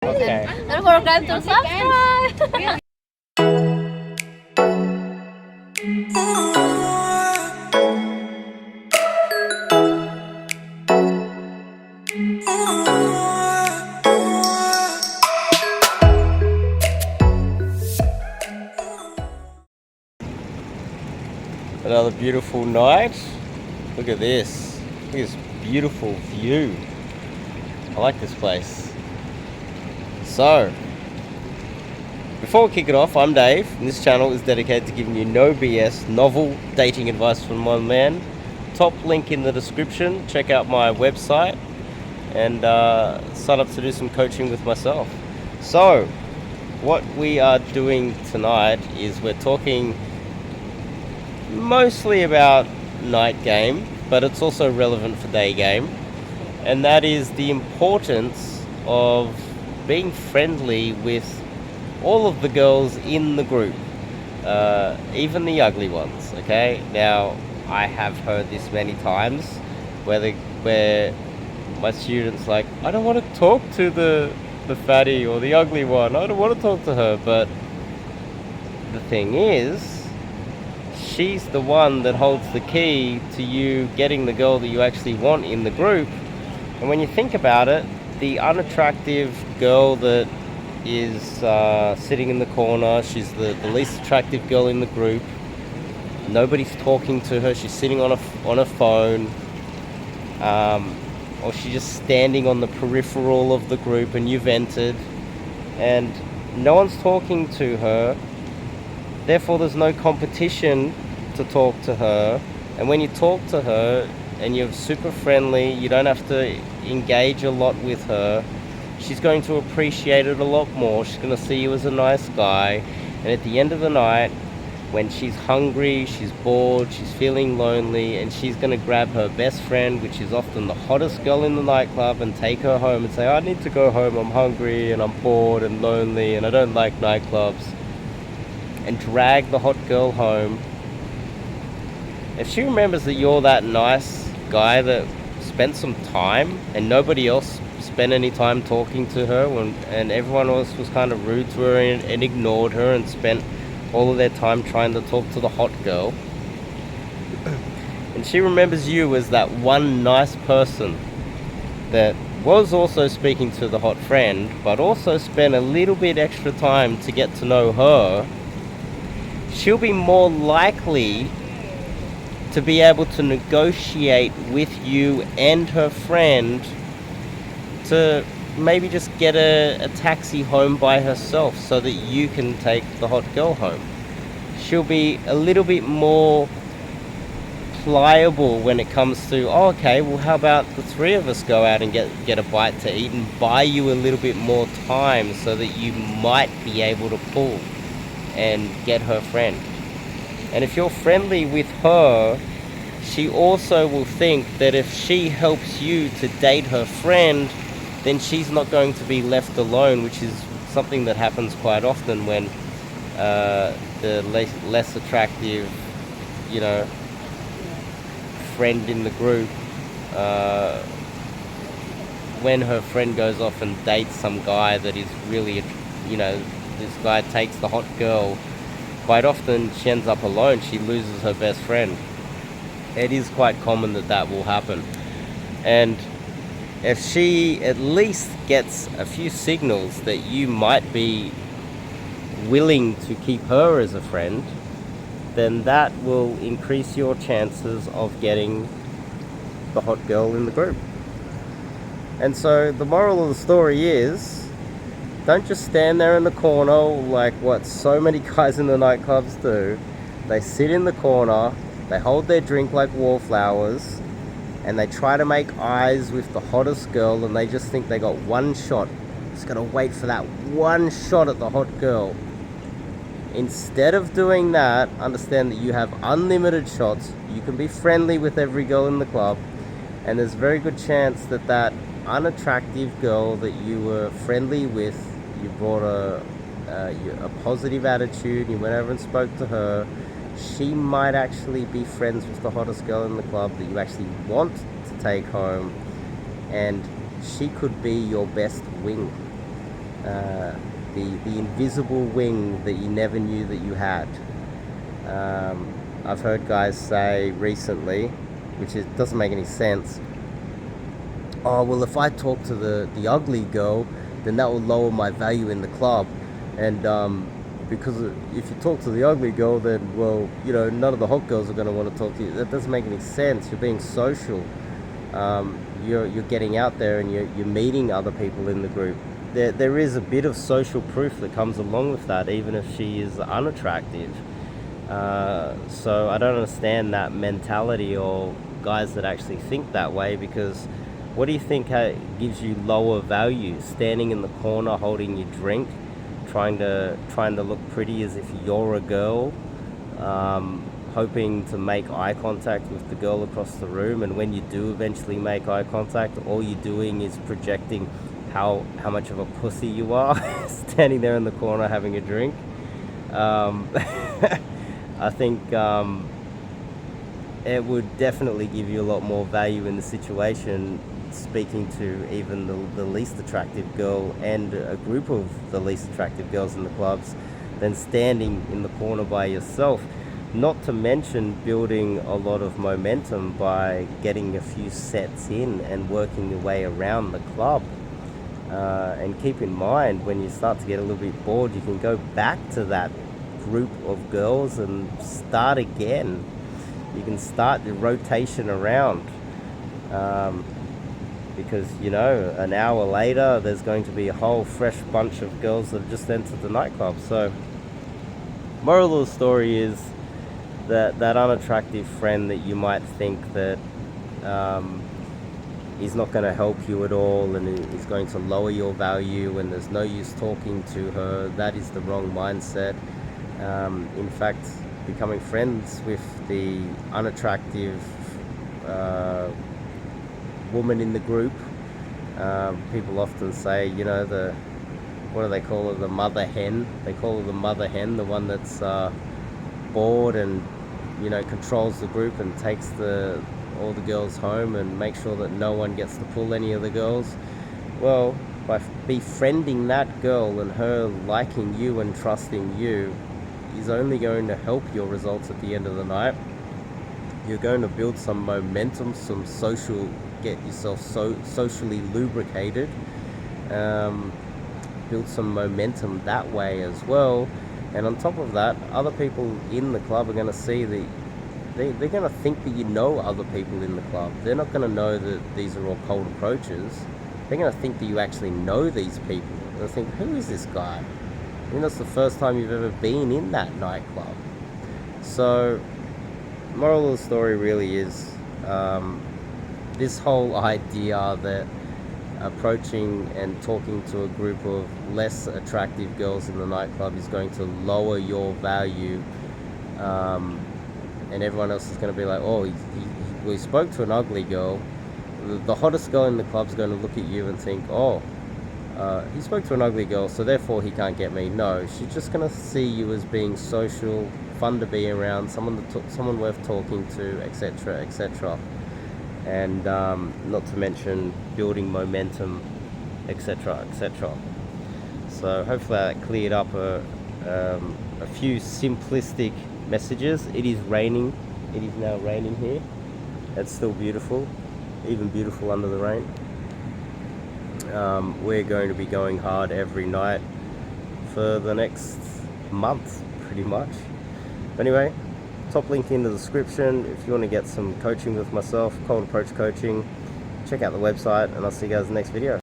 Okay. Don't forget to subscribe. Another beautiful night. Look at this. Look at this beautiful view. I like this place. So, before we kick it off, I'm Dave, and this channel is dedicated to giving you no BS, novel dating advice from one man. Top link in the description. Check out my website and sign up to do some coaching with myself. So, what we are doing tonight is we're talking mostly about night game, but it's also relevant for day game, and that is the importance of being friendly with all of the girls in the group, even the ugly ones. Okay, now I have heard this many times where my students like, I don't want to talk to the fatty or the ugly one, I don't want to talk to her. But the thing is, she's the one that holds the key to you getting the girl that you actually want in the group. And when you think about it, the unattractive girl that is sitting in the corner, she's the least attractive girl in the group. Nobody's talking to her. She's sitting on a phone, or she's just standing on the peripheral of the group, and you've entered, and no one's talking to her. Therefore, there's no competition to talk to her. And when you talk to her and you're super friendly, you don't have to engage a lot with her, she's going to appreciate it a lot more. She's going to see you as a nice guy. And at the end of the night, when she's hungry, she's bored, she's feeling lonely, and she's going to grab her best friend, which is often the hottest girl in the nightclub, and take her home and say, I need to go home, I'm hungry and I'm bored and lonely and I don't like nightclubs, and drag the hot girl home. If she remembers that you're that nice guy that spent some time and nobody else spent any time talking to her, and everyone else was kind of rude to her and ignored her and spent all of their time trying to talk to the hot girl, and she remembers you as that one nice person that was also speaking to the hot friend, but also spent a little bit extra time to get to know her, she'll be more likely to be able to negotiate with you and her friend to maybe just get a taxi home by herself so that you can take the hot girl home. She'll be a little bit more pliable when it comes to, oh, okay, well, how about the three of us go out and get a bite to eat, and buy you a little bit more time so that you might be able to pull and get her friend. And if you're friendly with her, she also will think that if she helps you to date her friend, then she's not going to be left alone, which is something that happens quite often when the less attractive, friend in the group, when her friend goes off and dates some guy that is really, this guy takes the hot girl, quite often she ends up alone. She loses her best friend. It is quite common that will happen. And if she at least gets a few signals that you might be willing to keep her as a friend, then that will increase your chances of getting the hot girl in the group. And so the moral of the story is, don't just stand there in the corner like what so many guys in the nightclubs do. They sit in the corner, they hold their drink like wallflowers, and they try to make eyes with the hottest girl, and they just think they got one shot. Just gotta wait for that one shot at the hot girl. Instead of doing that, understand that you have unlimited shots. You can be friendly with every girl in the club, and there's a very good chance that unattractive girl that you were friendly with, you brought a positive attitude, you went over and spoke to her, she might actually be friends with the hottest girl in the club that you actually want to take home, and she could be your best wing. the invisible wing that you never knew that you had. I've heard guys say recently, which doesn't make any sense, oh well, if I talk to the ugly girl, then that will lower my value in the club. And because if you talk to the ugly girl, then, well, you know, none of the hot girls are going to want to talk to you. That doesn't make any sense. You're being social. You're getting out there and you're meeting other people in the group. There is a bit of social proof that comes along with that, even if she is unattractive. So I don't understand that mentality, or guys that actually think that way, because what do you think gives you lower value? Standing in the corner holding your drink, trying to look pretty as if you're a girl, hoping to make eye contact with the girl across the room, and when you do eventually make eye contact, all you're doing is projecting how much of a pussy you are, standing there in the corner having a drink. I think it would definitely give you a lot more value in the situation, speaking to even the least attractive girl and a group of the least attractive girls in the clubs, than standing in the corner by yourself. Not to mention building a lot of momentum by getting a few sets in and working your way around the club. And keep in mind, when you start to get a little bit bored, you can go back to that group of girls and start again. You can start the rotation around, because, you know, an hour later there's going to be a whole fresh bunch of girls that have just entered the nightclub. So moral of the story is that unattractive friend that you might think that is not going to help you at all and is going to lower your value and there's no use talking to her, that is the wrong mindset. In fact, becoming friends with the unattractive woman in the group, people often say, you know, what do they call her, the mother hen? They call her the mother hen, the one that's bored and, you know, controls the group and takes all the girls home and makes sure that no one gets to pull any of the girls. Well, by befriending that girl and her liking you and trusting you is only going to help your results at the end of the night. You're going to build some momentum, some get yourself socially lubricated, build some momentum that way as well. And on top of that, other people in the club are going to see that they're going to think that you know other people in the club. They're not going to know that these are all cold approaches. They're going to think that you actually know these people. They'll think, who is this guy? I mean, that's the first time you've ever been in that nightclub. So, moral of the story really is this whole idea that approaching and talking to a group of less attractive girls in the nightclub is going to lower your value, and everyone else is going to be like, oh, we spoke to an ugly girl. The hottest girl in the club is going to look at you and think, oh, he spoke to an ugly girl, so therefore he can't get me. No, she's just going to see you as being social, fun to be around, someone worth talking to, etc., etc. And not to mention building momentum, etc., etc. So hopefully that cleared up a few simplistic messages. It is raining. It is now raining here. It's still beautiful, even beautiful under the rain. We're going to be going hard every night for the next month, pretty much. But anyway, top link in the description if you want to get some coaching with myself, Cold Approach Coaching. Check out the website, and I'll see you guys in the next video.